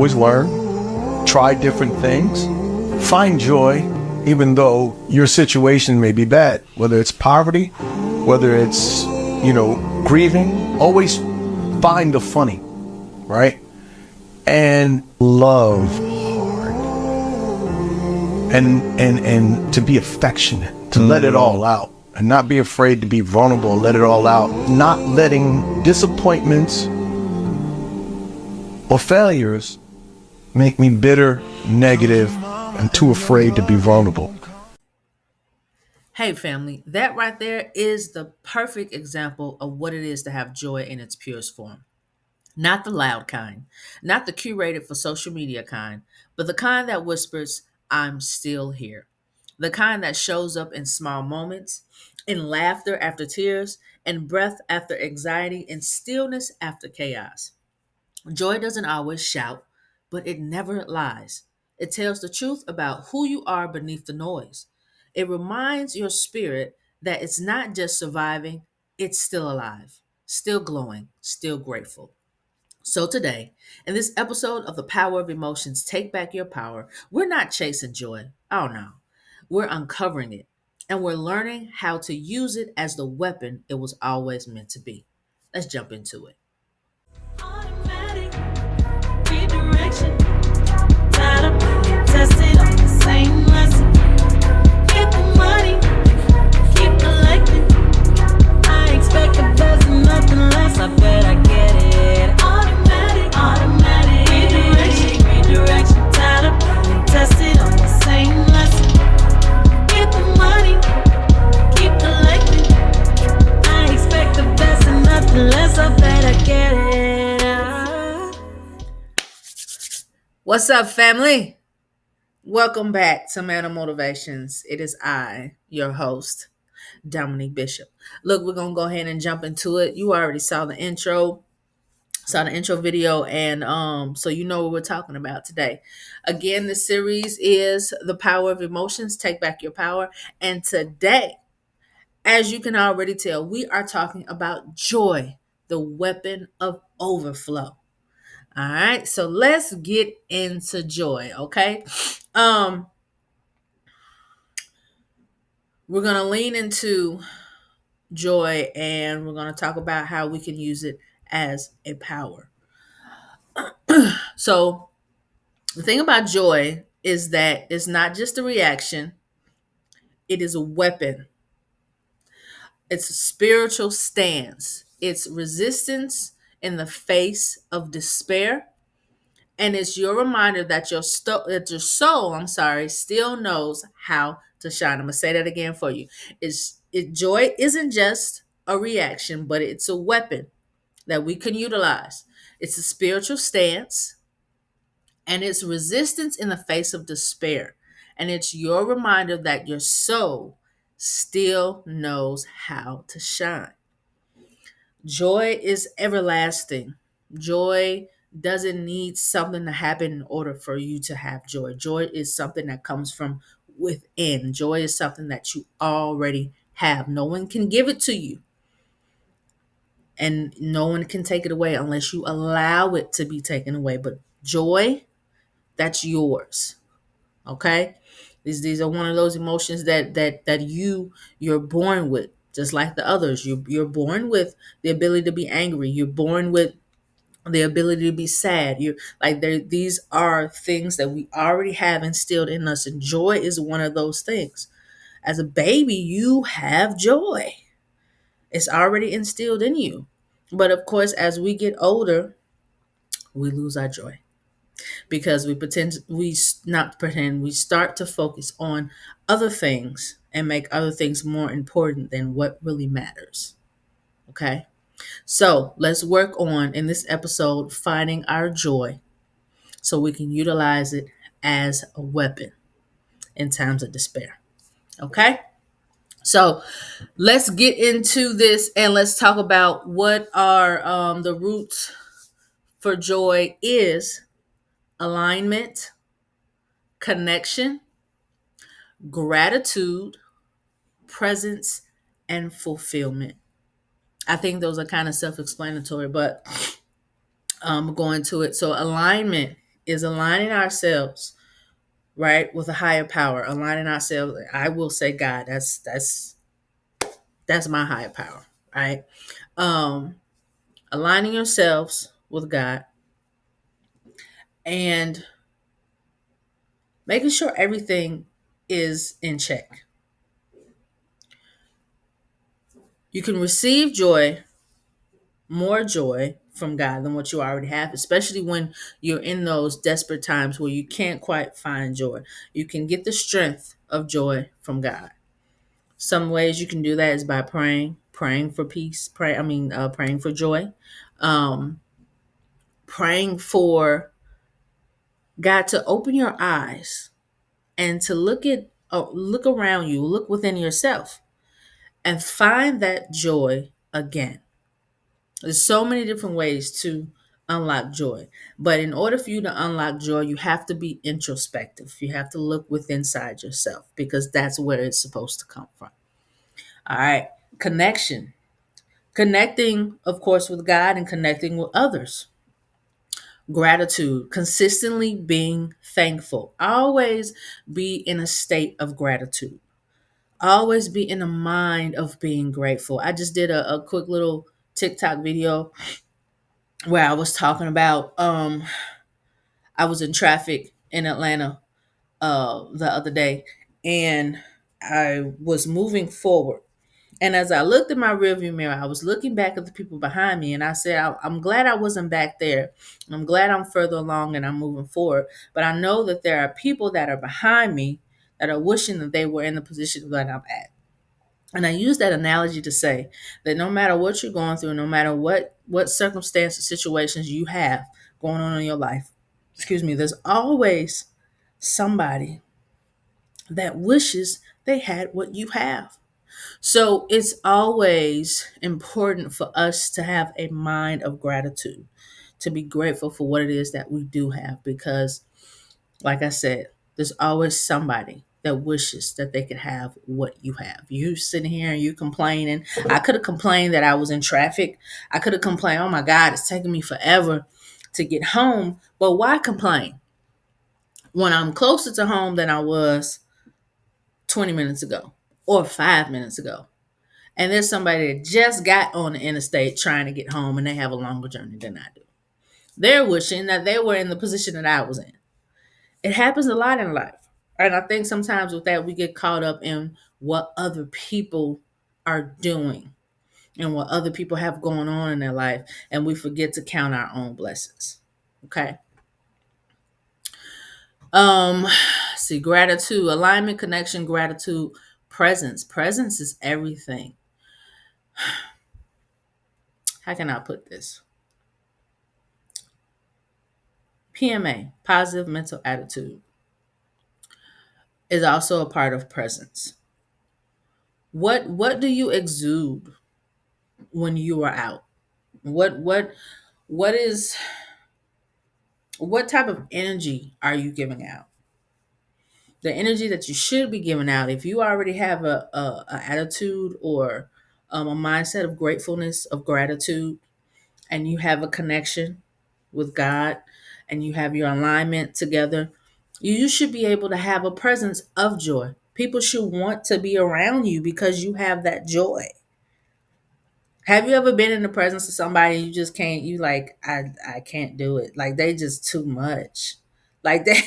always learn, try different things, find joy, even though your situation may be bad, whether it's poverty, whether it's, grieving, always find the funny, right? And love hard. And to be affectionate, to let it all out. And not be afraid to be vulnerable, let it all out. Not letting disappointments or failures make me bitter, negative, and too afraid to be vulnerable. Hey family, that right there is the perfect example of what it is to have joy in its purest form. Not the loud kind, not the curated for social media kind, but the kind that whispers, I'm still here. The kind that shows up in small moments, in laughter after tears, in breath after anxiety, in stillness after chaos. Joy doesn't always shout, but it never lies. It tells the truth about who you are beneath the noise. It reminds your spirit that it's not just surviving, it's still alive, still glowing, still grateful. So, today, in this episode of The Power of Emotions Take Back Your Power, we're not chasing joy. Oh no. We're uncovering it and we're learning how to use it as the weapon it was always meant to be. Let's jump into it. Automatic redirection. Tired of being tested on the same lesson. Get the money, keep collecting. I expect the best and nothing less. I bet I get it. Automatic redirection. Tired of being tested on the same lesson. Get the money, keep collecting. I expect the best and nothing less. I bet I get it. What's up, family? Welcome back to Man of Motivations. It is I, your host, Dominique Bishop. Look, we're gonna go ahead and jump into it. You already saw the intro video, and so you know what we're talking about today. Again, the series is The Power of Emotions, Take Back Your Power. And today, as you can already tell, we are talking about joy, the weapon of overflow. All right, so let's get into joy, okay? Um, we're gonna lean into joy and we're gonna talk about how we can use it as a power. So the thing about joy is that it's not just a reaction, it is a weapon. It's a spiritual stance. It's resistance in the face of despair. And it's your reminder that your soul, still knows how to shine. I'm gonna say that again for you. Joy isn't just a reaction, but it's a weapon that we can utilize. It's a spiritual stance and it's resistance in the face of despair. And it's your reminder that your soul still knows how to shine. Joy is everlasting. Joy doesn't need something to happen in order for you to have joy. Joy is something that comes from within. Joy is something that you already have. No one can give it to you. And no one can take it away unless you allow it to be taken away. But joy, that's yours. Okay? These are one of those emotions that you're born with, just like the others. You're born with the ability to be angry. You're born with the ability to be sad. You're like these are things that we already have instilled in us, and joy is one of those things. As a baby, you have joy. It's already instilled in you. But of course, as we get older, we lose our joy because we start to focus on other things and make other things more important than what really matters. Okay? So, let's work on in this episode finding our joy so we can utilize it as a weapon in times of despair. Okay? So let's get into this and let's talk about what are the roots for joy is alignment, connection, gratitude, presence, and fulfillment. I think those are kind of self-explanatory, but going to it. So alignment is aligning ourselves, right, with a higher power, aligning ourselves. I will say God, that's my higher power, right? Um, Aligning yourselves with God and making sure everything is in check. You can receive joy, more joy from God than what you already have, especially when you're in those desperate times where you can't quite find joy. You can get the strength of joy from God. Some ways you can do that is by praying for peace, praying for joy, um, praying for God to open your eyes and to look around you, look within yourself, and find that joy again. There's so many different ways to unlock joy. But in order for you to unlock joy, you have to be introspective. You have to look within inside yourself because that's where it's supposed to come from. All right. Connection. Connecting, of course, with God and connecting with others. Gratitude. Consistently being thankful. Always be in a state of gratitude. Always be in a mind of being grateful. I just did a quick little TikTok video where I was talking about I was in traffic in Atlanta the other day and I was moving forward. And as I looked in my rearview mirror, I was looking back at the people behind me and I said, I'm glad I wasn't back there. I'm glad I'm further along and I'm moving forward. But I know that there are people that are behind me that are wishing that they were in the position that I'm at. And I use that analogy to say that no matter what you're going through, no matter what circumstances, situations you have going on in your life, there's always somebody that wishes they had what you have. So it's always important for us to have a mind of gratitude, to be grateful for what it is that we do have, because like I said, there's always somebody that wishes that they could have what you have. You sitting here and you complaining. I could have complained that I was in traffic. I could have complained, oh my God, it's taking me forever to get home. But why complain when I'm closer to home than I was 20 minutes ago or 5 minutes ago? And there's somebody that just got on the interstate trying to get home and they have a longer journey than I do. They're wishing that they were in the position that I was in. It happens a lot in life. And I think sometimes with that, we get caught up in what other people are doing and what other people have going on in their life. And we forget to count our own blessings. Okay. Um, See, gratitude, alignment, connection, gratitude, presence. Presence is everything. How can I put this? PMA, positive mental attitude, is also a part of presence. What do you exude when you are out? What is what type of energy are you giving out? The energy that you should be giving out. If you already have a attitude or a mindset of gratefulness, of gratitude, and you have a connection with God and you have your alignment together, you should be able to have a presence of joy. People should want to be around you because you have that joy. Have you ever been in the presence of somebody you just can't, you like, I can't do it. Like they just too much. Like that.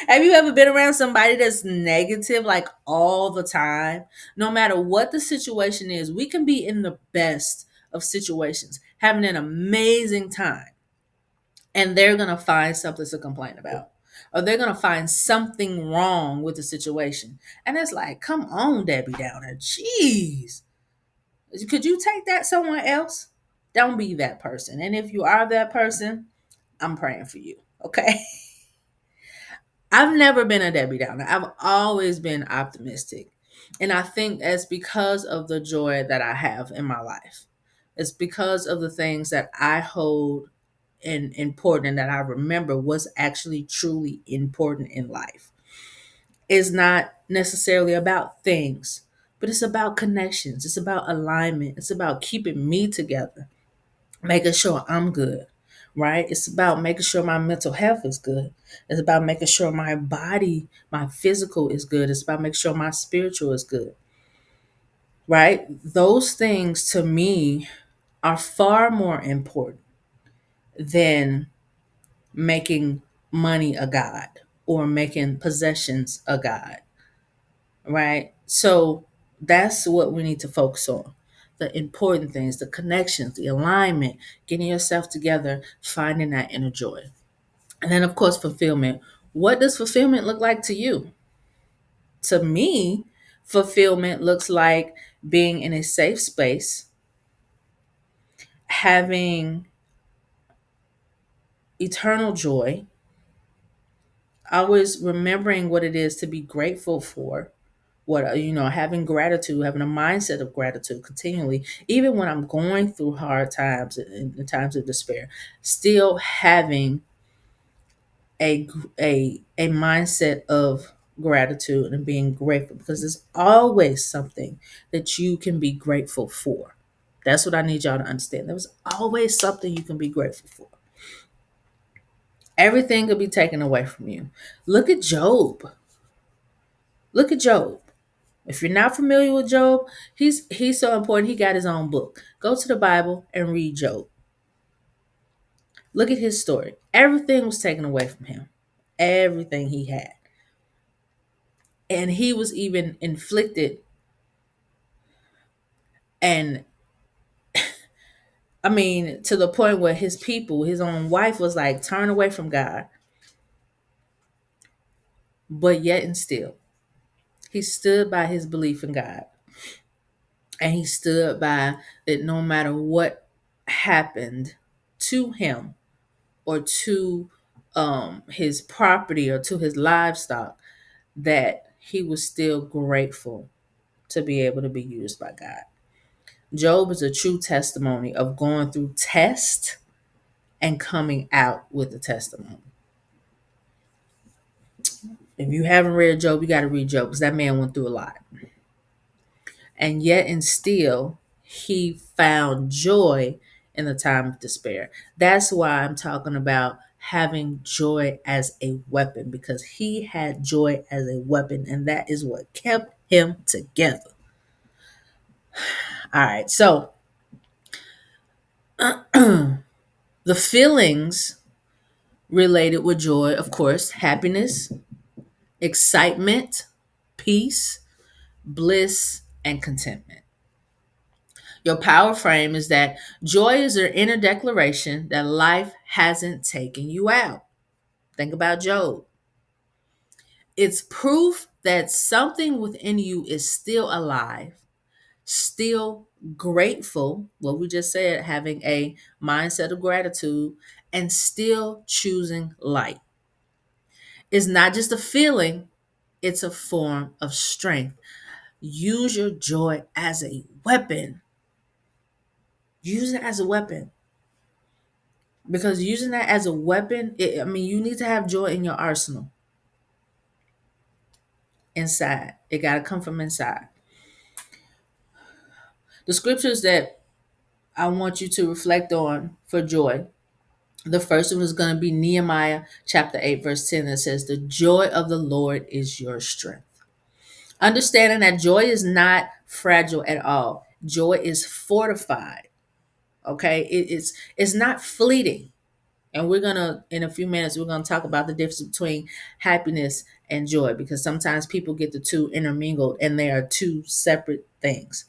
Have you ever been around somebody that's negative like all the time? No matter what the situation is, we can be in the best of situations, having an amazing time, and they're going to find something to complain about. Or they're going to find something wrong with the situation. And it's like, come on, Debbie Downer. Jeez. Could you take that somewhere else? Don't be that person. And if you are that person, I'm praying for you. Okay. I've never been a Debbie Downer. I've always been optimistic. And I think that's because of the joy that I have in my life. It's because of the things that I hold and important and that I remember was actually truly important in life. It's not necessarily about things, but it's about connections. It's about alignment. It's about keeping me together, making sure I'm good, right? It's about making sure my mental health is good. It's about making sure my body, my physical is good. It's about making sure my spiritual is good, right? Those things to me are far more important than making money a god or making possessions a god, right? So that's what we need to focus on. The important things, the connections, the alignment, getting yourself together, finding that inner joy. And then, of course, fulfillment. What does fulfillment look like to you? To me, fulfillment looks like being in a safe space, having eternal joy, always remembering what it is to be grateful for, what having gratitude, having a mindset of gratitude continually, even when I'm going through hard times and times of despair, still having a mindset of gratitude and being grateful, because there's always something that you can be grateful for. That's what I need y'all to understand. There was always something you can be grateful for. Everything could be taken away from you. Look at Job. Look at Job. If you're not familiar with Job, he's so important. He got his own book. Go to the Bible and read Job. Look at his story. Everything was taken away from him. Everything he had. And he was even inflicted, and I mean, to the point where his people, his own wife was like, turn away from God. But yet and still, he stood by his belief in God. And he stood by that no matter what happened to him or to his property or to his livestock, that he was still grateful to be able to be used by God. Job is a true testimony of going through test and coming out with a testimony. If you haven't read Job, you got to read Job, because that man went through a lot. And yet and still, he found joy in the time of despair. That's why I'm talking about having joy as a weapon, because he had joy as a weapon, and that is what kept him together. All right, so the feelings related with joy, of course, happiness, excitement, peace, bliss, and contentment. Your power frame is that joy is your inner declaration that life hasn't taken you out. Think about Job. It's proof that something within you is still alive, still grateful. What we just said, having a mindset of gratitude and still choosing light. It's not just a feeling, it's a form of strength. Use your joy as a weapon. Use it as a weapon. Because using that as a weapon, you need to have joy in your arsenal inside. It got to come from inside. The scriptures that I want you to reflect on for joy. The first one is going to be Nehemiah chapter 8, verse 10, that says, "The joy of the Lord is your strength." Understanding that joy is not fragile at all. Joy is fortified. Okay? It's not fleeting. And we're gonna, in a few minutes, we're gonna talk about the difference between happiness and joy, because sometimes people get the two intermingled and they are two separate things.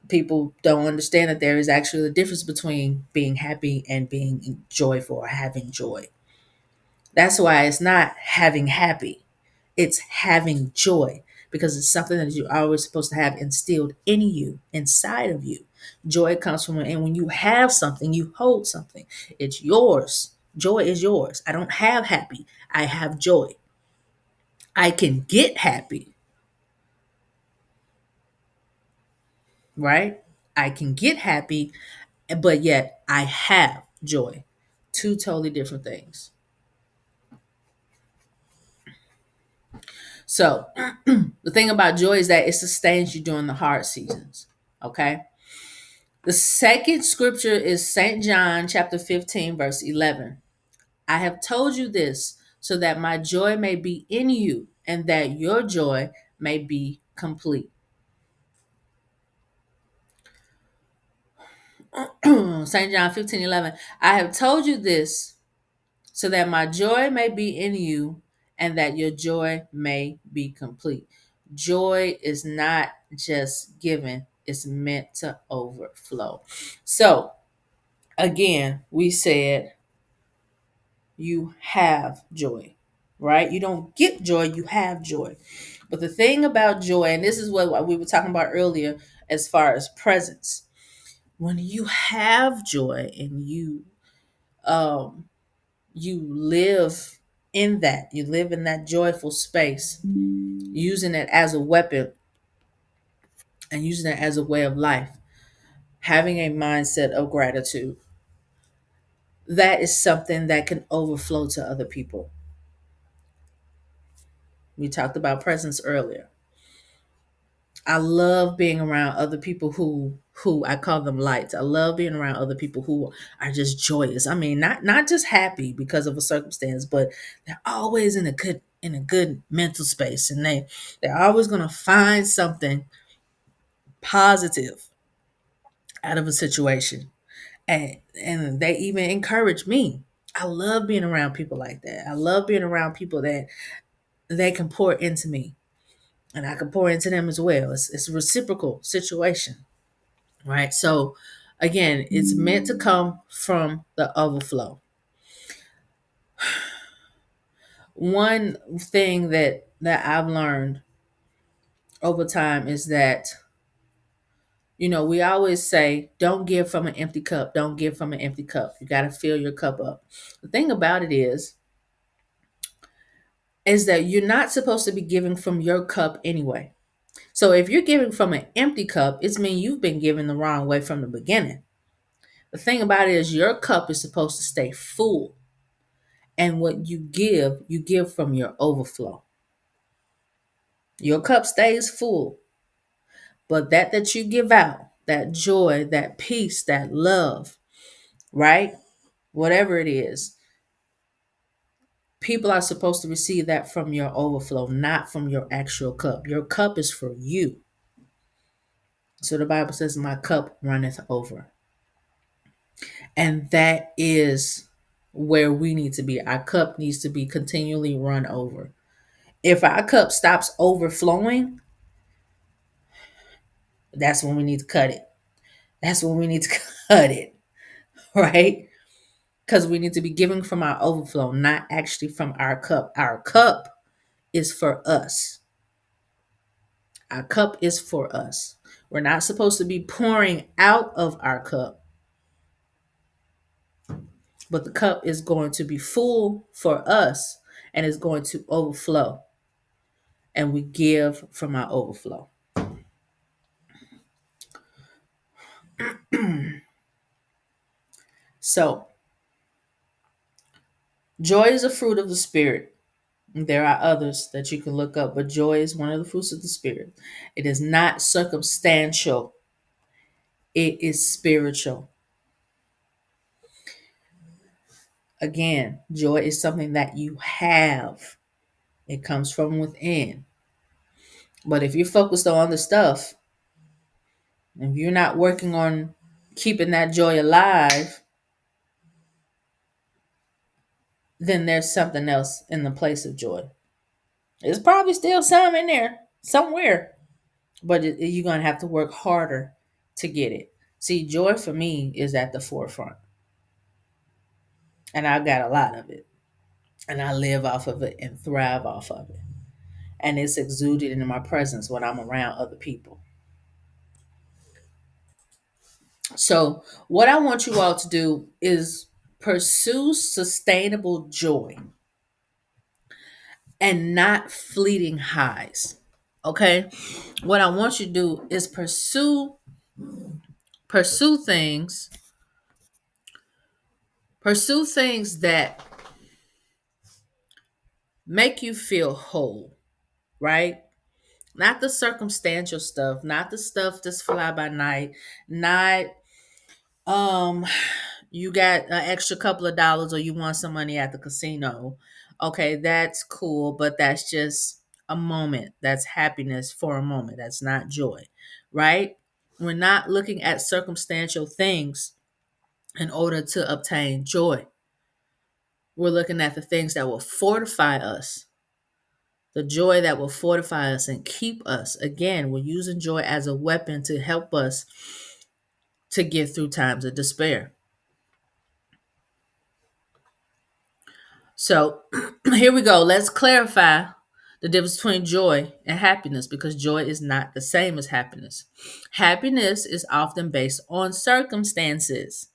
People don't understand that there is actually a difference between being happy and being joyful or having joy. That's why it's not having happy, it's having joy, because it's something that you're always supposed to have instilled in you, inside of you. Joy comes from, and when you have something, you hold something. It's yours. Joy is yours. I don't have happy, I have joy. I can get happy, right? I can get happy, but yet I have joy. Two totally different things. So, the thing about joy is that it sustains you during the hard seasons. Okay. The second scripture is St. John chapter 15, verse 11. I have told you this so that my joy may be in you and that your joy may be complete. St. John 15:11. I have told you this so that my joy may be in you and that your joy may be complete. Joy is not just given, it's meant to overflow. So, again, we said you have joy, right? You don't get joy, you have joy. But the thing about joy, and this is what we were talking about earlier as far as presence, when you have joy and um you live in that, you live in that joyful space, using it as a weapon and using it as a way of life, having a mindset of gratitude, that is something that can overflow to other people. We talked about presence earlier. I love being around other people who I call them lights. I love being around other people who are just joyous. I mean, not just happy because of a circumstance, but they're always in a good mental space, and they're always going to find something positive out of a situation. And they even encourage me. I love being around people like that. I love being around people that they can pour into me and I can pour into them as well. It's a reciprocal situation. Right. So again, it's meant to come from the overflow. One thing that I've learned over time is that, we always say, don't give from an empty cup. Don't give from an empty cup. You got to fill your cup up. The thing about it is that you're not supposed to be giving from your cup anyway. So if you're giving from an empty cup, it's mean you've been giving the wrong way from the beginning. The thing about it is your cup is supposed to stay full. And what you give from your overflow. Your cup stays full, but that you give out, that joy, that peace, that love, right? Whatever it is, people are supposed to receive that from your overflow, not from your actual cup. Your cup is for you. So the Bible says, my cup runneth over. And that is where we need to be. Our cup needs to be continually run over. If our cup stops overflowing, that's when we need to cut it. That's when we need to cut it, right? Because we need to be giving from our overflow, not actually from our cup. Our cup is for us. Our cup is for us. We're not supposed to be pouring out of our cup, but the cup is going to be full for us and is going to overflow. And we give from our overflow. So, joy is a fruit of the Spirit. There are others that you can look up, but joy is one of the fruits of the Spirit. It is not circumstantial, it is spiritual. Again, joy is something that you have, it comes from within. But if you're focused on the stuff, if you're not working on keeping that joy alive, then there's something else in the place of joy. There's probably still some in there somewhere, but you're going to have to work harder to get it. See, joy for me is at the forefront, and I've got a lot of it, and I live off of it and thrive off of it. And it's exuded in my presence when I'm around other people. So, what I want you all to do is pursue sustainable joy and not fleeting highs. Okay? What I want you to do is pursue things, pursue things that make you feel whole, right? Not the circumstantial stuff, not the stuff that's fly by night, not Um, you got an extra couple of dollars or you won some money at the casino. Okay, that's cool, but that's just a moment. That's happiness for a moment. That's not joy, right? We're not looking at circumstantial things in order to obtain joy. We're looking at the things that will fortify us, the joy that will fortify us and keep us. Again, we're using joy as a weapon to help us to get through times of despair. So here we go. Let's clarify the difference between joy and happiness because joy is not the same as happiness. Happiness is often based on circumstances,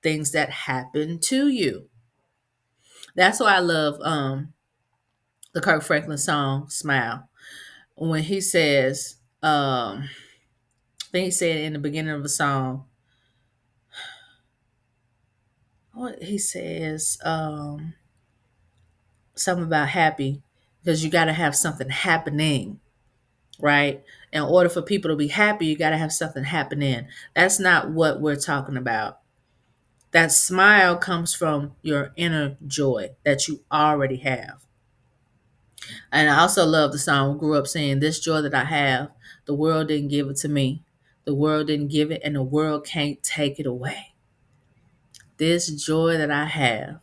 things that happen to you. That's why I love the Kirk Franklin song Smile. When he says, I think he said in the beginning of the song, what he says, something about happy because you got to have something happening, right? In order for people to be happy, you got to have something happening. That's not what we're talking about. That smile comes from your inner joy that you already have. And I also love the song we grew up saying, this joy that I have, the world didn't give it to me. The world didn't give it, and the world can't take it away. This joy that I have,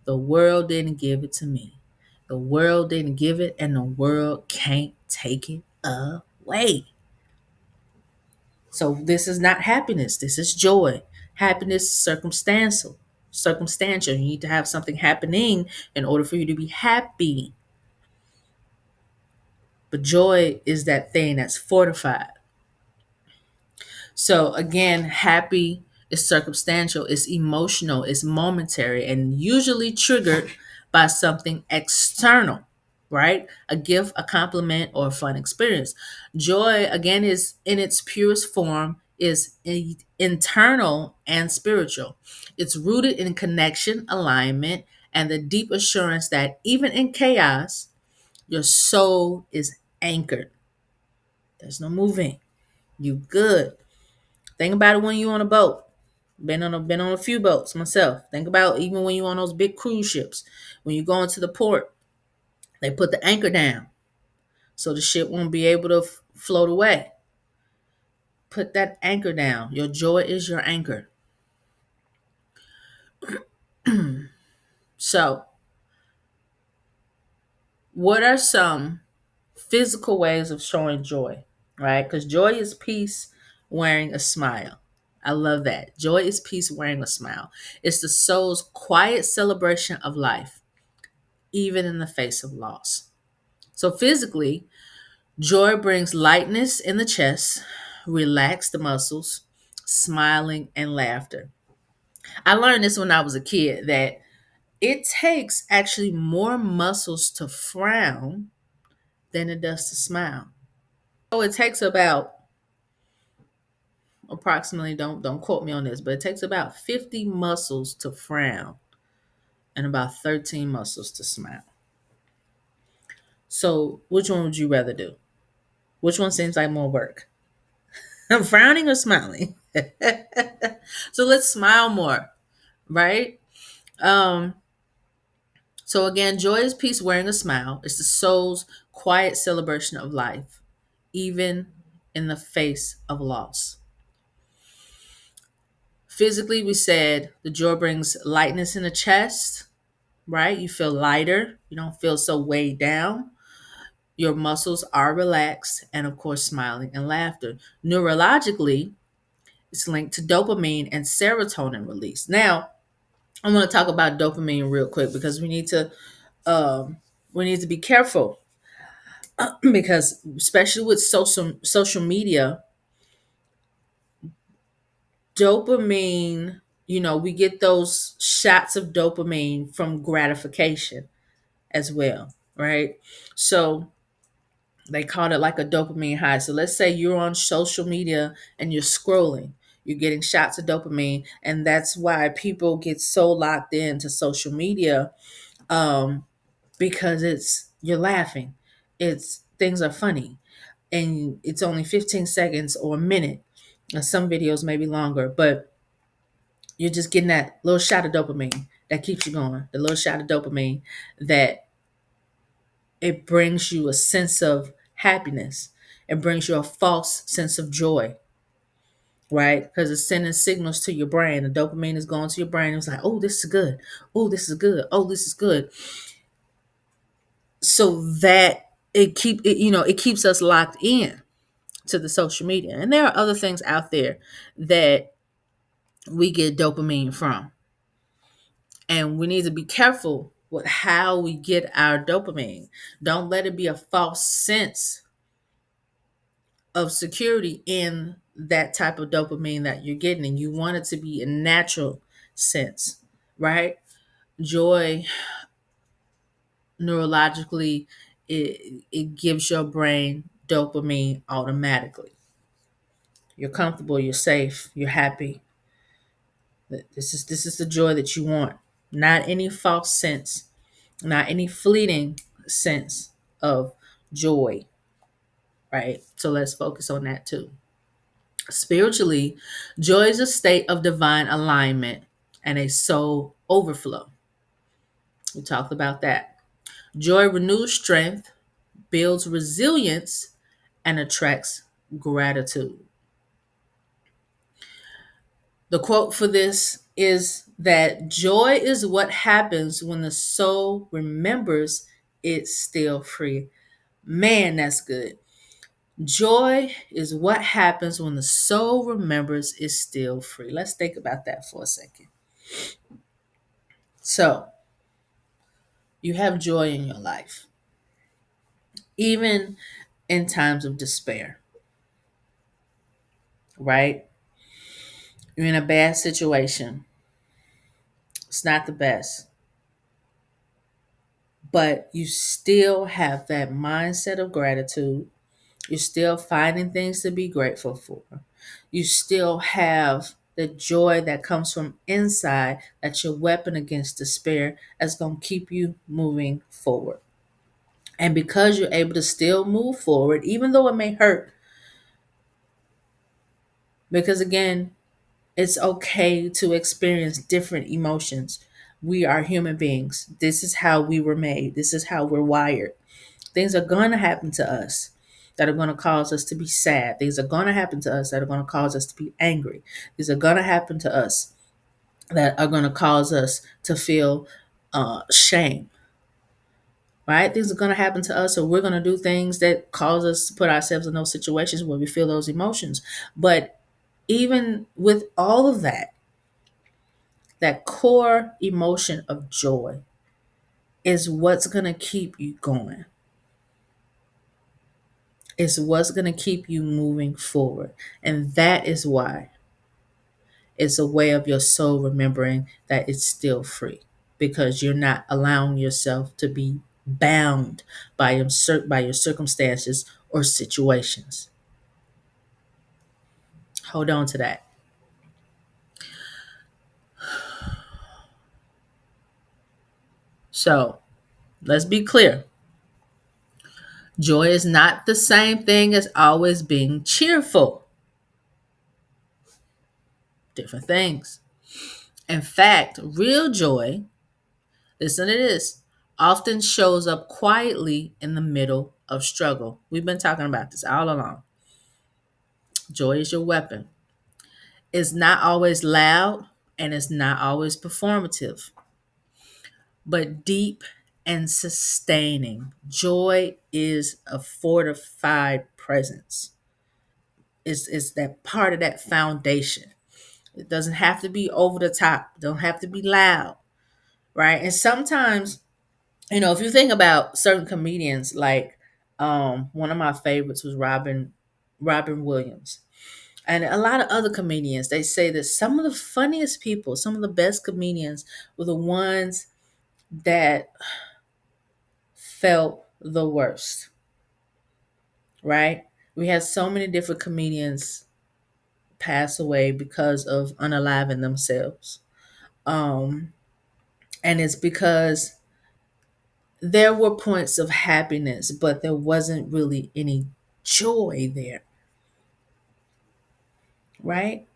the world didn't give it to me. The world didn't give it, and the world can't take it away. So this is not happiness. This is joy. Happiness is circumstantial. Circumstantial. You need to have something happening in order for you to be happy. But joy is that thing that's fortified. So again, happy is circumstantial, it's emotional, it's momentary, and usually triggered by something external, right? A gift, a compliment, or a fun experience. Joy, again, is in its purest form, is internal and spiritual. It's rooted in connection, alignment, and the deep assurance that even in chaos, your soul is anchored. There's no moving. You good. Think about it when you're on a boat. Been on a few boats myself. Think about even when you're on those big cruise ships. When you go into the port, they put the anchor down so the ship won't be able to float away. Put that anchor down. Your joy is your anchor. So, what are some physical ways of showing joy? Right? Because joy is peace wearing a smile. I love that. Joy is peace wearing a smile. It's the soul's quiet celebration of life, even in the face of loss. So, physically, joy brings lightness in the chest, relax the muscles, smiling, and laughter. I learned this when I was a kid that it takes actually more muscles to frown than it does to smile. So it takes about approximately, don't quote me on this, but it takes about 50 muscles to frown and about 13 muscles to smile. So which one would you rather do? Which one seems like more work? Frowning or smiling? So let's smile more, right? Um, so again, joy is peace wearing a smile. It's the soul's quiet celebration of life, even in the face of loss. Physically, we said the joy brings lightness in the chest, right? You feel lighter. You don't feel so weighed down. Your muscles are relaxed, and of course, smiling and laughter. Neurologically, it's linked to dopamine and serotonin release. Now, I'm going to talk about dopamine real quick because um, we need to be careful because especially with social media, dopamine, we get those shots of dopamine from gratification as well, right? So they call it like a dopamine high. So let's say you're on social media and you're scrolling, you're getting shots of dopamine, and that's why people get so locked into social media, um, because you're laughing, it's things are funny, and it's only 15 seconds or a minute. Some videos may be longer, but You're just getting that little shot of dopamine that keeps you going, the little shot of dopamine that it brings you a sense of happiness. It brings you a false sense of joy, right? Because it's sending signals to your brain. The dopamine is going to your brain. It's like, oh, this is good. Oh, this is good. Oh, this is good. So that it keeps us locked in to the social media. And there are other things out there that we get dopamine from. And we need to be careful with how we get our dopamine. Don't let it be a false sense of security in that type of dopamine that you're getting. And you want it to be a natural sense, right? Joy, neurologically, it gives your brain dopamine automatically. You're comfortable, you're safe, you're happy. This is the joy that you want. Not any false sense, not any fleeting sense of joy, right? So let's focus on that too. Spiritually, joy is a state of divine alignment and a soul overflow. We talked about that. Joy renews strength, builds resilience, and attracts gratitude. The quote for this is that joy is what happens when the soul remembers it's still free. Man, that's good. Joy is what happens when the soul remembers it's still free. Let's think about that for a second. So, you have joy in your life, even in times of despair, right? You're in a bad situation. It's not the best, but you still have that mindset of gratitude. You're still finding things to be grateful for. You still have the joy that comes from inside. That's your weapon against despair. That's going to keep you moving forward. And because you're able to still move forward, even though it may hurt, because again, it's okay to experience different emotions. We are human beings. This is how we were made. This is how we're wired. Things are going to happen to us that are going to cause us to be sad. Things are going to happen to us that are going to cause us to be angry. Things are going to happen to us that are going to cause us to feel shame, right? Things are going to happen to us, or we're going to do things that cause us to put ourselves in those situations where we feel those emotions. But even with all of that, that core emotion of joy is what's going to keep you going. It's what's going to keep you moving forward. And that is why it's a way of your soul remembering that it's still free, because you're not allowing yourself to be bound by your circumstances or situations. Hold on to that. So let's be clear. Joy is not the same thing as always being cheerful. Different things. In fact, real joy, listen to this, often shows up quietly in the middle of struggle. We've been talking about this all along. Joy is your weapon. It's not always loud and it's not always performative, but deep and sustaining. Joy is a fortified presence. It's that part of that foundation. It doesn't have to be over the top. It don't have to be loud, right? And sometimes, if you think about certain comedians, like one of my favorites was Robin Williams. And a lot of other comedians, they say that some of the funniest people, some of the best comedians were the ones that felt the worst, right? We had so many different comedians pass away because of unaliving themselves. Um, and it's because there were points of happiness, but there wasn't really any joy there, right?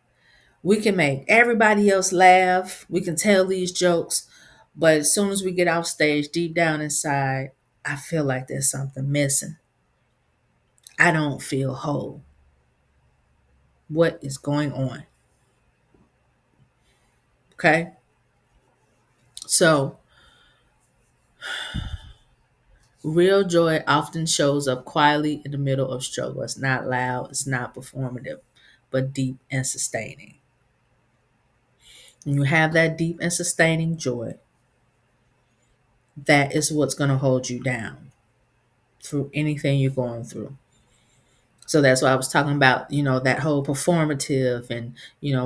We can make everybody else laugh. We can tell these jokes. But as soon as we get off stage, deep down inside, I feel like there's something missing. I don't feel whole. What is going on? Okay. So, real joy often shows up quietly in the middle of struggle. It's not loud, it's not performative, but deep and sustaining. When you have that deep and sustaining joy, that is what's going to hold you down through anything you're going through. So that's why I was talking about, that whole performative and,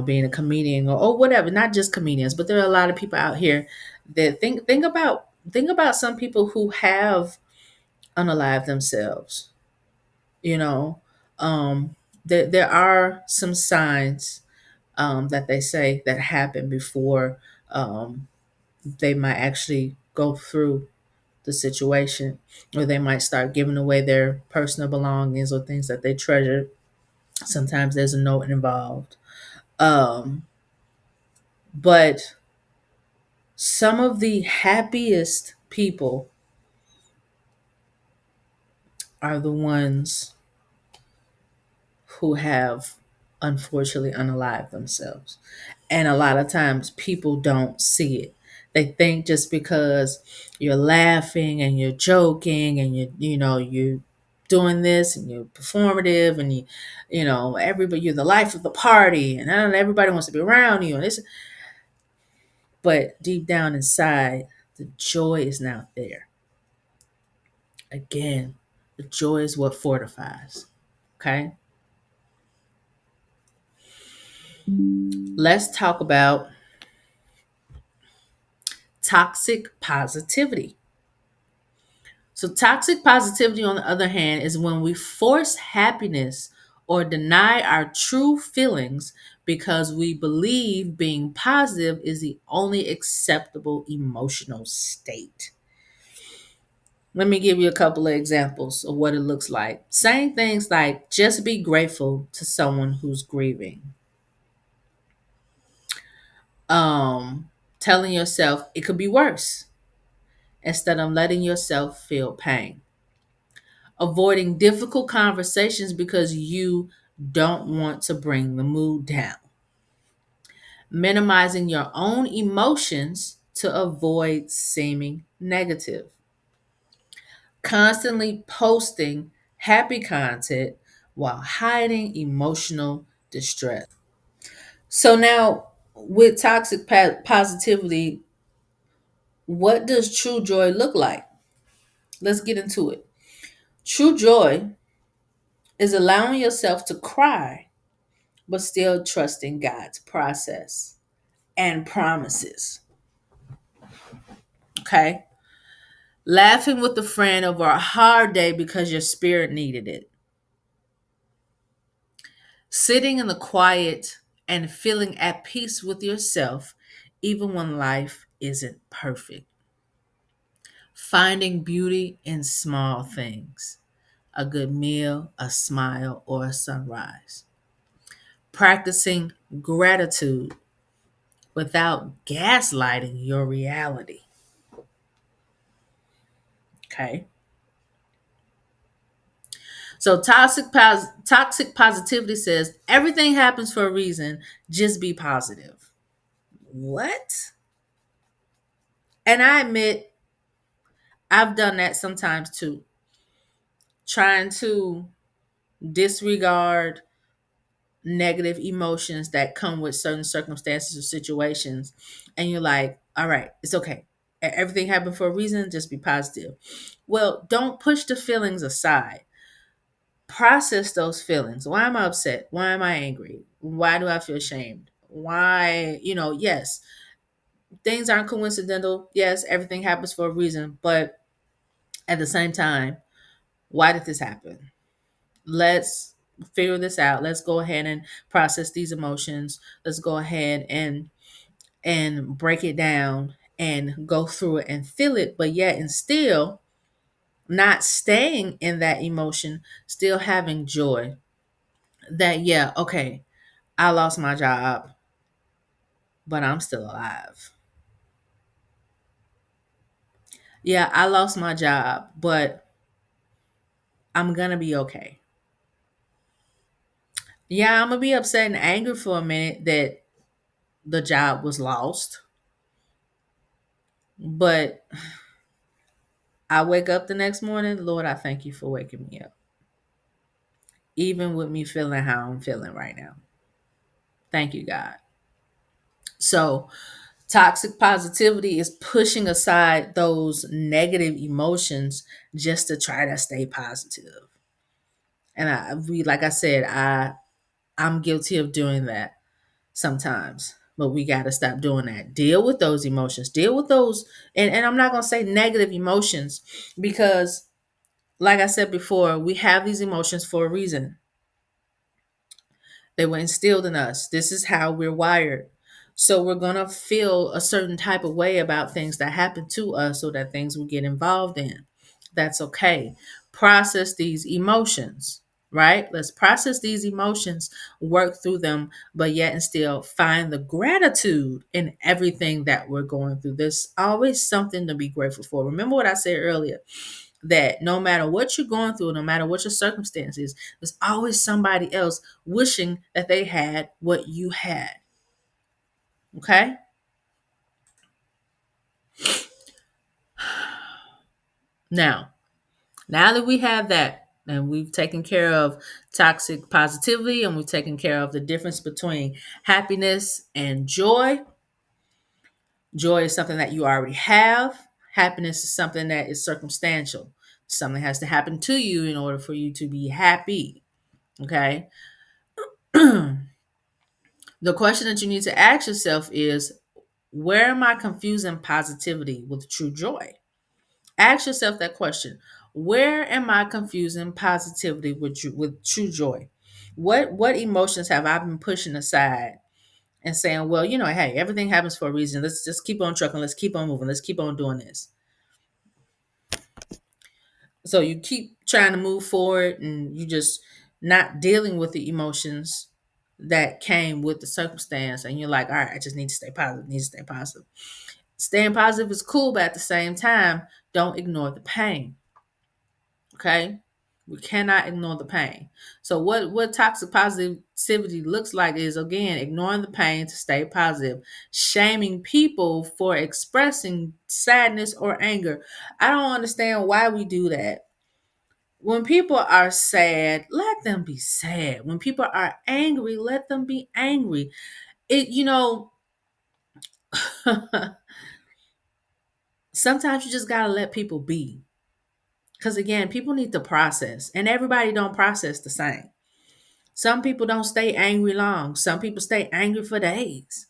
being a comedian or whatever, not just comedians, but there are a lot of people out here that think about some people who have unalived themselves. You know, there are some signs that they say that happen before they might actually go through the situation, or they might start giving away their personal belongings or things that they treasure. Sometimes there's a note involved. Um, but some of the happiest people are the ones who have unfortunately unalived themselves. And a lot of times people don't see it. They think just because you're laughing and you're joking and you're doing this and you're performative and everybody, you're the life of the party and everybody wants to be around you and this, but deep down inside the joy is not there. Again, the joy is what fortifies. Okay. Let's talk about toxic positivity. So, toxic positivity, on the other hand, is when we force happiness or deny our true feelings because we believe being positive is the only acceptable emotional state. Let me give you a couple of examples of what it looks like. Saying things like, just be grateful to someone who's grieving. Telling yourself it could be worse instead of letting yourself feel pain. Avoiding difficult conversations because you don't want to bring the mood down. Minimizing your own emotions to avoid seeming negative. Constantly posting happy content while hiding emotional distress. So now, with toxic positivity, what does true joy look like? Let's get into it. True joy is allowing yourself to cry, but still trusting God's process and promises. Okay. Laughing with a friend over a hard day because your spirit needed it. Sitting in the quiet and feeling at peace with yourself, even when life isn't perfect. Finding beauty in small things, a good meal, a smile, or a sunrise. Practicing gratitude without gaslighting your reality. Okay. So toxic positivity says everything happens for a reason, just be positive. What? And I admit I've done that sometimes too. Trying to disregard negative emotions that come with certain circumstances or situations. And you're like, all right, it's okay. Everything happened for a reason, just be positive. Well, don't push the feelings aside. Process those feelings. Why am I upset? Why am I angry? Why do I feel ashamed? Why, yes, things aren't coincidental. Yes, everything happens for a reason. But at the same time, why did this happen? Let's figure this out. Let's go ahead and process these emotions. Let's go ahead and break it down and go through it and feel it, but yet and still not staying in that emotion, still having joy that, yeah, okay, I lost my job. but I'm still alive. Yeah, I lost my job, but I'm going to be okay. Yeah, I'm going to be upset and angry for a minute that the job was lost, but I wake up the next morning, Lord, I thank you for waking me up, even with me feeling how I'm feeling right now. Thank you, God. So, toxic positivity is pushing aside those negative emotions just to try to stay positive. And like I said, I'm guilty of doing that sometimes. But we got to stop doing that. Deal with those emotions. Deal with those, and I'm not going to say negative emotions because, like I said before, we have these emotions for a reason. They were instilled in us. This is how we're wired. So we're going to feel a certain type of way about things that happen to us or that things we get involved in. That's okay. Process these emotions, right? Let's process these emotions, work through them, but yet and still find the gratitude in everything that we're going through. There's always something to be grateful for. Remember what I said earlier, that no matter what you're going through, no matter what your circumstances, there's always somebody else wishing that they had what you had. Okay? Now that we have that, and we've taken care of toxic positivity and we've taken care of the difference between happiness and joy. Joy is something that you already have. Happiness is something that is circumstantial. Something has to happen to you in order for you to be happy. Okay? The question that you need to ask yourself is, where am I confusing positivity with true joy? Ask yourself that question. Where am I confusing positivity with true joy? What emotions have I been pushing aside and saying, well, hey, everything happens for a reason. Let's just keep on trucking. Let's keep on moving. Let's keep on doing this. So you keep trying to move forward and you just not dealing with the emotions that came with the circumstance. And you're like, all right, I just need to stay positive, need to stay positive. Staying positive is cool, but at the same time, don't ignore the pain. Okay? We cannot ignore the pain. So what toxic positivity looks like is, again, ignoring the pain to stay positive, shaming people for expressing sadness or anger. I don't understand why we do that. When people are sad, let them be sad. When people are angry, let them be angry. It sometimes you just got to let people be. Because again, people need to process, and everybody don't process the same. Some people don't stay angry long. Some people stay angry for days.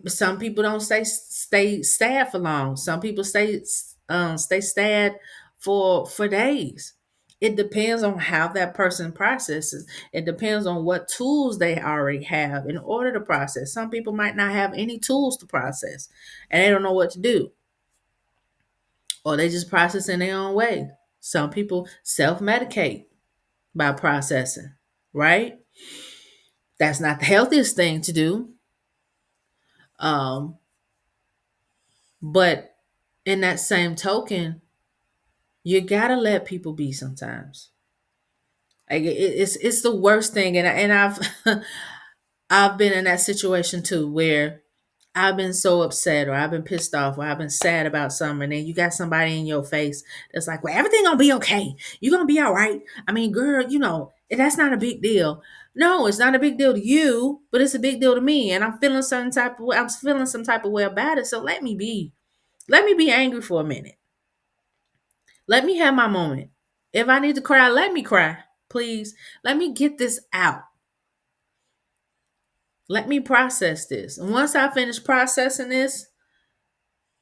Some people don't stay sad for long. Some people stay sad for days. It depends on how that person processes. It depends on what tools they already have in order to process. Some people might not have any tools to process, and they don't know what to do, or they just process in their own way. Some people self-medicate by processing, right? That's not the healthiest thing to do. Um, but in that same token, you gotta let people be sometimes. Like it's the worst thing, and I've I've been in that situation too, where I've been so upset or I've been pissed off or I've been sad about something, and then you got somebody in your face that's like, well, everything gonna be okay. You're gonna be all right. I mean, girl, that's not a big deal. No, it's not a big deal to you, but it's a big deal to me. And I'm feeling I'm feeling some type of way about it. So let me be. Let me be angry for a minute. Let me have my moment. If I need to cry, let me cry. Please. Let me get this out. Let me process this. And once I finish processing this,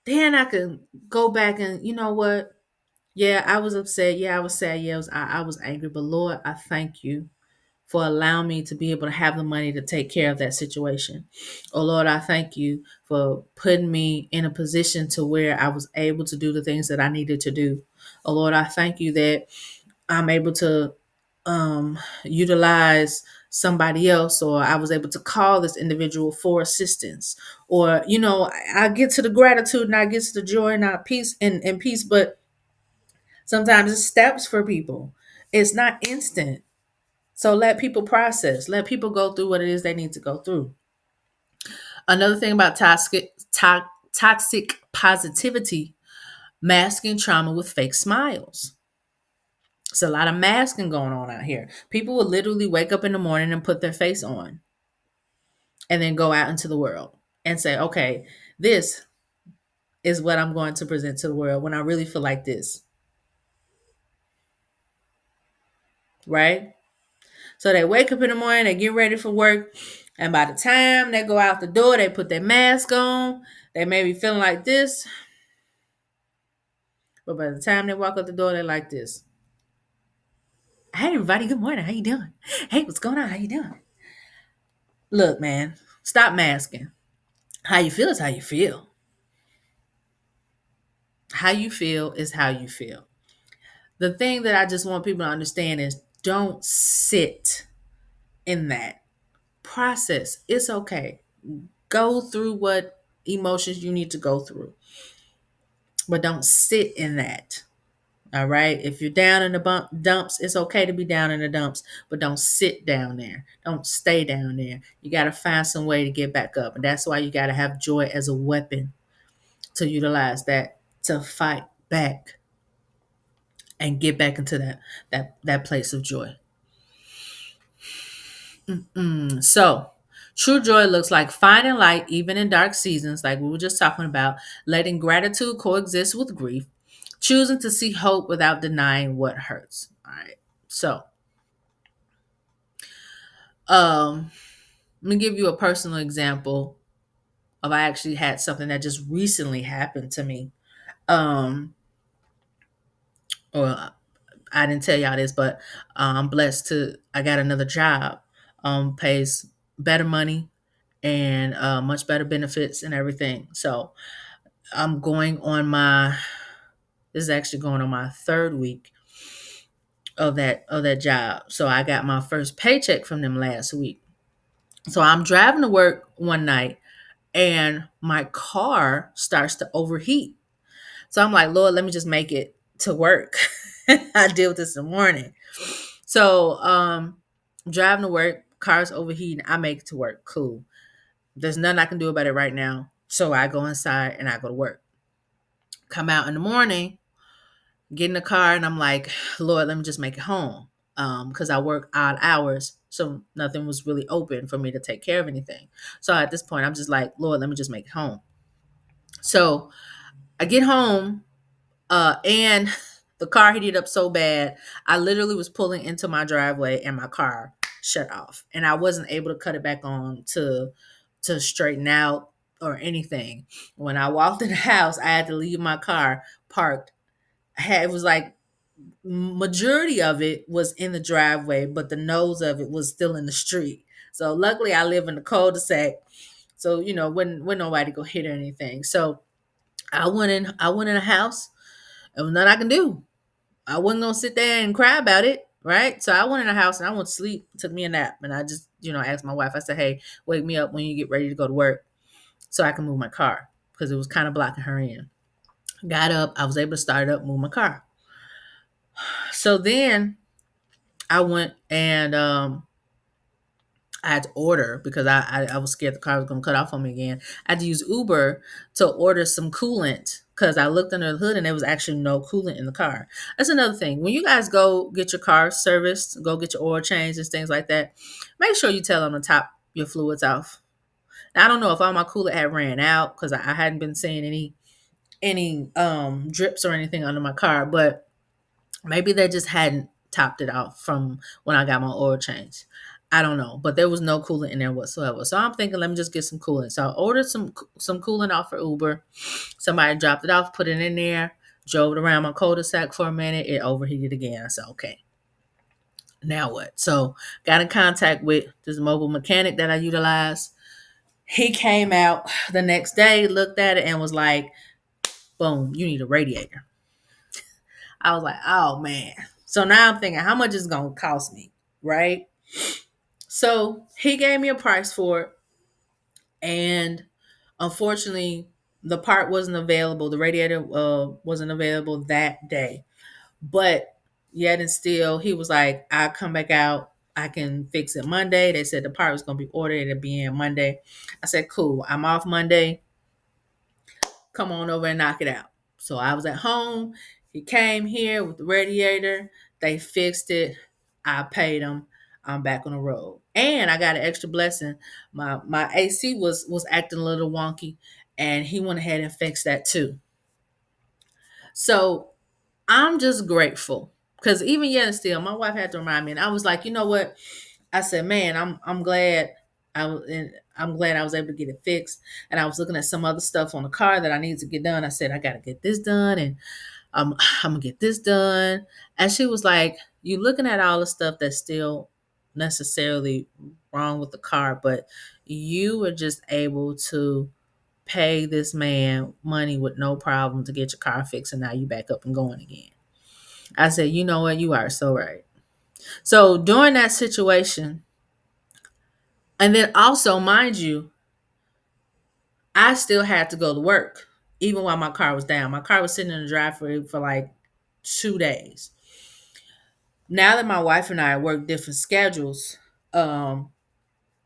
then I can go back and, you know what? Yeah, I was upset. Yeah, I was sad. Yeah, I was angry. But Lord, I thank you for allowing me to be able to have the money to take care of that situation. Oh Lord, I thank you for putting me in a position to where I was able to do the things that I needed to do. Oh Lord, I thank you that I'm able to utilize somebody else, or I was able to call this individual for assistance, or I get to the gratitude and I get to the joy and peace and peace. But sometimes it's steps for people. It's not instant. So let people process. Let people go through what it is they need to go through. Another thing about toxic positivity, masking trauma with fake smiles. It's a lot of masking going on out here. People will literally wake up in the morning and put their face on and then go out into the world and say, okay, this is what I'm going to present to the world when I really feel like this. Right? So they wake up in the morning, they get ready for work, and by the time they go out the door, they put their mask on. They may be feeling like this, but by the time they walk out the door, they're like this. Hey, everybody, good morning. How you doing? Hey, what's going on? How you doing? Look, man, stop masking. How you feel is how you feel. How you feel is how you feel. The thing that I just want people to understand is don't sit in that. Process. It's okay. Go through what emotions you need to go through, but don't sit in that. All right. If you're down in the dumps, it's okay to be down in the dumps, but don't sit down there. Don't stay down there. You got to find some way to get back up. And that's why you got to have joy as a weapon to utilize that to fight back and get back into that place of joy. So, true joy looks like finding light even in dark seasons, like we were just talking about, letting gratitude coexist with grief, choosing to see hope without denying what hurts. All right. So, let me give you a personal example of I actually had something that just recently happened to me. Or I didn't tell y'all this, but I'm blessed I got another job, pays better money and much better benefits and everything. So I'm going on this is actually going on my third week of that job. So I got my first paycheck from them last week. So I'm driving to work one night and my car starts to overheat. So I'm like, Lord, let me just make it to work. I deal with this in the morning. So driving to work, car's overheating. I make it to work. Cool. There's nothing I can do about it right now. So I go inside and I go to work. Come out in the morning, get in the car, and I'm like, Lord, let me just make it home. Because I work odd hours. So nothing was really open for me to take care of anything. So at this point, I'm just like, Lord, let me just make it home. So I get home, and the car heated up so bad, I literally was pulling into my driveway and my car shut off. And I wasn't able to cut it back on to straighten out or anything. When I walked in the house, I had to leave my car parked. It was like majority of it was in the driveway, but the nose of it was still in the street. So luckily I live in the cul-de-sac. So, when nobody go hit or anything. So I went in the house. There was nothing I can do. I wasn't gonna sit there and cry about it, right? So I went in the house and I went to sleep, took me a nap, and I just, asked my wife, I said, hey, wake me up when you get ready to go to work so I can move my car because it was kind of blocking her in. Got up, I was able to start it up, move my car. So then I went and I had to order because I was scared the car was going to cut off on me again. I had to use Uber to order some coolant because I looked under the hood and there was actually no coolant in the car. That's another thing. When you guys go get your car serviced, go get your oil changed and things like that, make sure you tell them to top your fluids off. Now, I don't know if all my coolant had ran out because I hadn't been seeing any drips or anything under my car, but maybe they just hadn't topped it off from when I got my oil change. I don't know, but there was no coolant in there whatsoever. So I'm thinking, let me just get some coolant. So I ordered some coolant off for Uber. Somebody dropped it off, put it in there, drove it around my cul-de-sac for a minute. It overheated again. I said, okay, now what? So got in contact with this mobile mechanic that I utilize. He came out the next day, looked at it, and was like, boom, you need a radiator. I was like, oh man. So now I'm thinking, how much is it going to cost me? Right. So he gave me a price for it. And unfortunately, the part wasn't available. The radiator wasn't available that day. But yet and still, he was like, I'll come back out. I can fix it Monday. They said the part was going to be ordered. It'll be in Monday. I said, cool. I'm off Monday. Come on over and knock it out. So I was at home. He came here with the radiator. They fixed it. I paid him. I'm back on the road. And I got an extra blessing. My AC was acting a little wonky, and he went ahead and fixed that too. So I'm just grateful because even yet and still, my wife had to remind me, and I was like, you know what? I said, man, I'm glad I'm glad I was able to get it fixed. And I was looking at some other stuff on the car that I needed to get done. I said, I got to get this done, and I'm gonna get this done. And she was like, you looking at all the stuff that's still necessarily wrong with the car, but you were just able to pay this man money with no problem to get your car fixed, and now you back up and going again. I said, you know what? You are so right. So during that situation, and then also, mind you, I still had to go to work, even while my car was down. My car was sitting in the driveway for like 2 days. Now that my wife and I work different schedules, um,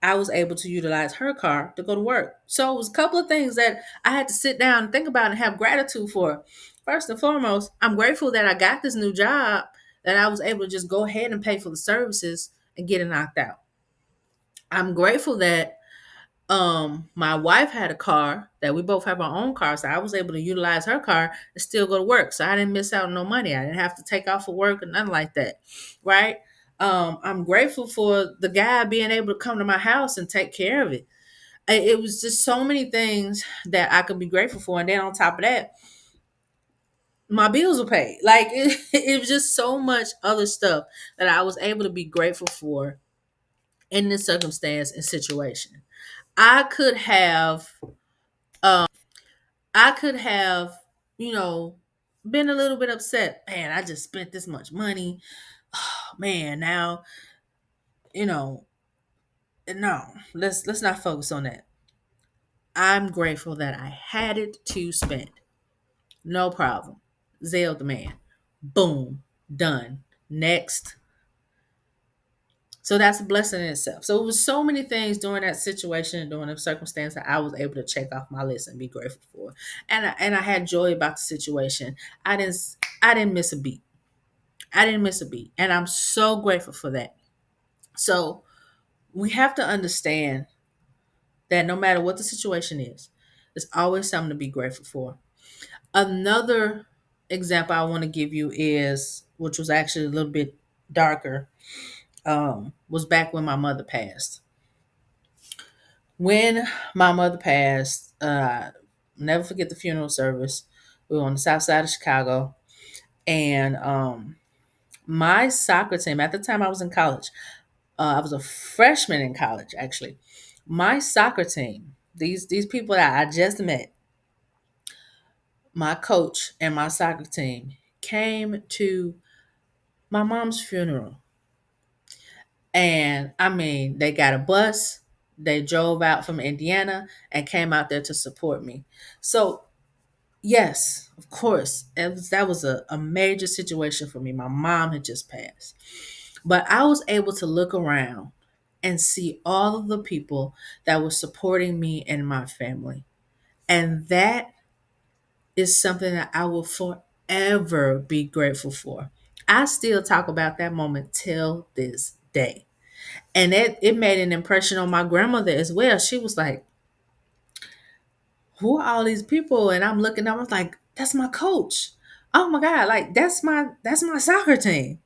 I was able to utilize her car to go to work. So it was a couple of things that I had to sit down and think about and have gratitude for. First and foremost, I'm grateful that I got this new job, that I was able to just go ahead and pay for the services and get it knocked out. I'm grateful that my wife had a car, that we both have our own cars, so I was able to utilize her car and still go to work, so I didn't miss out on no money. I didn't have to take off for work or nothing like that, right? I'm grateful for the guy being able to come to my house and take care of it. It was just so many things that I could be grateful for, and then on top of that, my bills were paid. Like it was just so much other stuff that I was able to be grateful for in this circumstance and situation. I could have I could have, you know, been a little bit upset. Man, I just spent this much money. Oh, man, now, you know, no. Let's not focus on that. I'm grateful that I had it to spend. No problem. Zelle the man. Boom. Done. Next. So that's a blessing in itself. So it was so many things during that situation, during the circumstance that I was able to check off my list and be grateful for. And I had joy about the situation. I didn't miss a beat. I didn't miss a beat. And I'm so grateful for that. So we have to understand that no matter what the situation is, there's always something to be grateful for. Another example I want to give you is, which was actually a little bit darker, was back when my mother passed. When my mother passed, never forget the funeral service. We were on the south side of Chicago, and my soccer team at the time I was in college. I was a freshman in college, actually. My soccer team, these people that I just met, my coach and my soccer team came to my mom's funeral. And I mean, they got a bus, they drove out from Indiana and came out there to support me. So, yes, of course, that was a major situation for me. My mom had just passed. But I was able to look around and see all of the people that were supporting me and my family. And that is something that I will forever be grateful for. I still talk about that moment till this day. And it made an impression on my grandmother as well. She was like, who are all these people? And I'm looking, I was like, that's my coach. Oh my God, like that's my soccer team.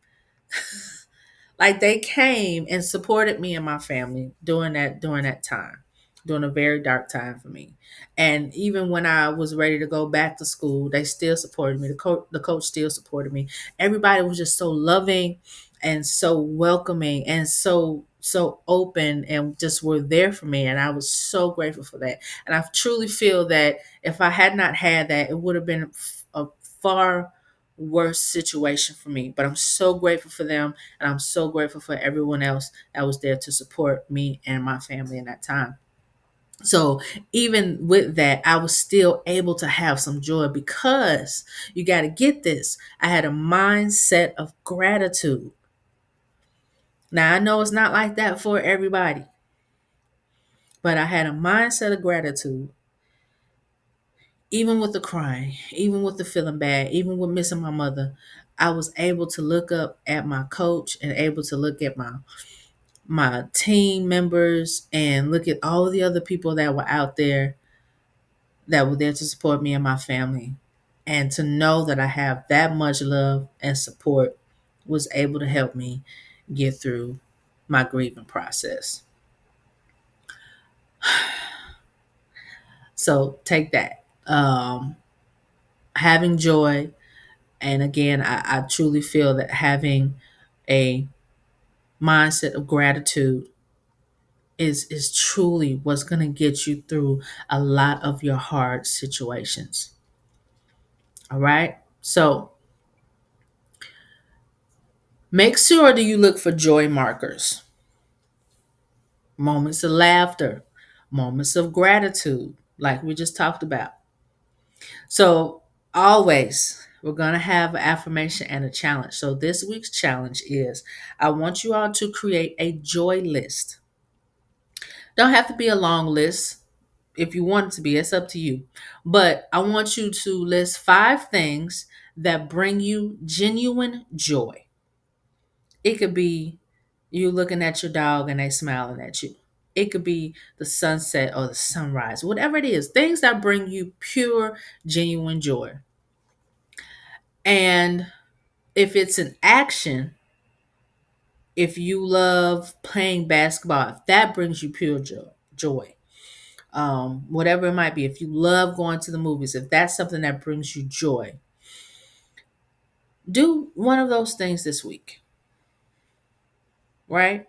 Like they came and supported me and my family during that time, during a very dark time for me. And even when I was ready to go back to school, they still supported me. The coach still supported me. Everybody was just so loving and so welcoming and so open and just were there for me. And I was so grateful for that. And I truly feel that if I had not had that, it would have been a far worst situation for me. But I'm so grateful for them, and I'm so grateful for everyone else that was there to support me and my family in that time. So even with that, I was still able to have some joy because you got to get this. I had a mindset of gratitude. Now I know it's not like that for everybody, but I had a mindset of gratitude. Even with the crying, even with the feeling bad, even with missing my mother, I was able to look up at my coach and able to look at my team members and look at all of the other people that were out there that were there to support me and my family. And to know that I have that much love and support was able to help me get through my grieving process. So take that. Having joy. And again, I truly feel that having a mindset of gratitude is truly what's going to get you through a lot of your hard situations. All right. So make sure that you look for joy markers, moments of laughter, moments of gratitude, like we just talked about. So always, we're going to have an affirmation and a challenge. So this week's challenge is I want you all to create a joy list. Don't have to be a long list. If you want it to be, it's up to you. But I want you to list 5 things that bring you genuine joy. It could be you looking at your dog and they smiling at you. It could be the sunset or the sunrise, whatever it is, things that bring you pure, genuine joy. And if it's an action, if you love playing basketball, if that brings you pure joy, whatever it might be, if you love going to the movies, if that's something that brings you joy, do one of those things this week, right?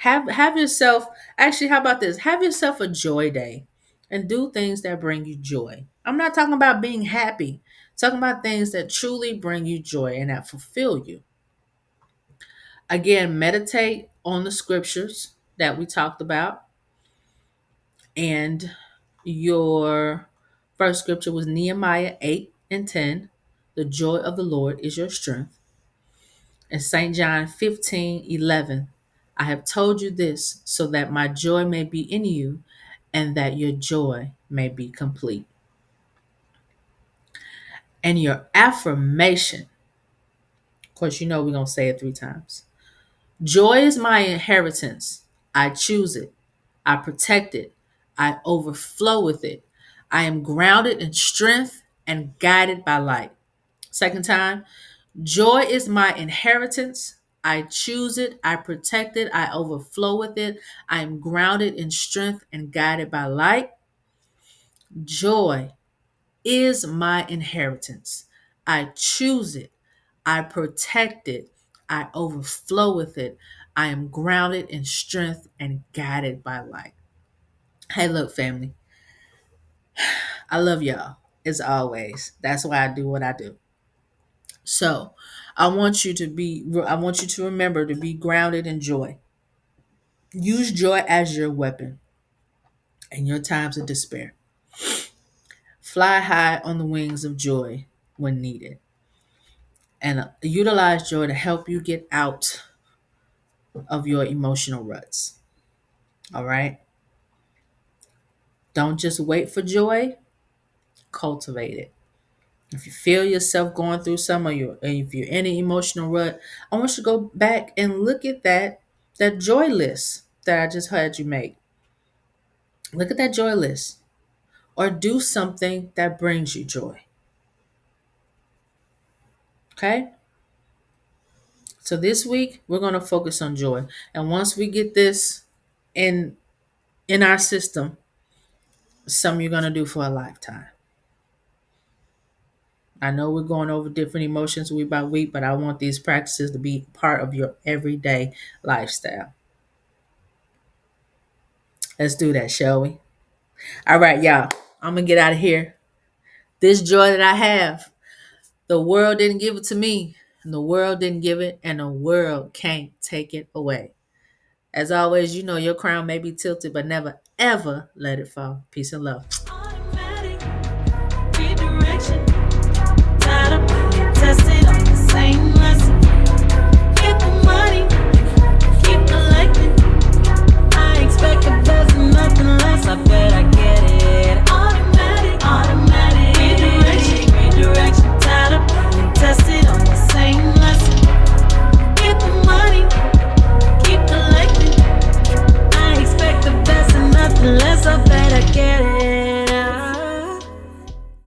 Have yourself, actually, how about this? Have yourself a joy day and do things that bring you joy. I'm not talking about being happy. I'm talking about things that truly bring you joy and that fulfill you. Again, meditate on the scriptures that we talked about. And your first scripture was Nehemiah 8 and 10. The joy of the Lord is your strength. And St. John 15:11. I have told you this so that my joy may be in you and that your joy may be complete. And your affirmation, of course, you know we're going to say it 3 times. Joy is my inheritance. I choose it. I protect it. I overflow with it. I am grounded in strength and guided by light. Second time, joy is my inheritance. I choose it. I protect it. I overflow with it. I am grounded in strength and guided by light. Joy is my inheritance. I choose it. I protect it. I overflow with it. I am grounded in strength and guided by light. Hey, look, family, I love y'all as always. That's why I do what I do. So I want you to remember to be grounded in joy. Use joy as your weapon in your times of despair. Fly high on the wings of joy when needed. And utilize joy to help you get out of your emotional ruts. All right? Don't just wait for joy, cultivate it. If you feel yourself going through some of your, if you're in an emotional rut, I want you to go back and look at that joy list that I just had you make. Look at that joy list or do something that brings you joy. Okay? So this week we're going to focus on joy. And once we get this in our system, something you're going to do for a lifetime. I know we're going over different emotions week by week, but I want these practices to be part of your everyday lifestyle. Let's do that, shall we? All right, y'all. I'm going to get out of here. This joy that I have, The world didn't give it to me, and the world didn't give it, and the world can't take it away. As always, you know your crown may be tilted, but never ever let it fall. Peace and love.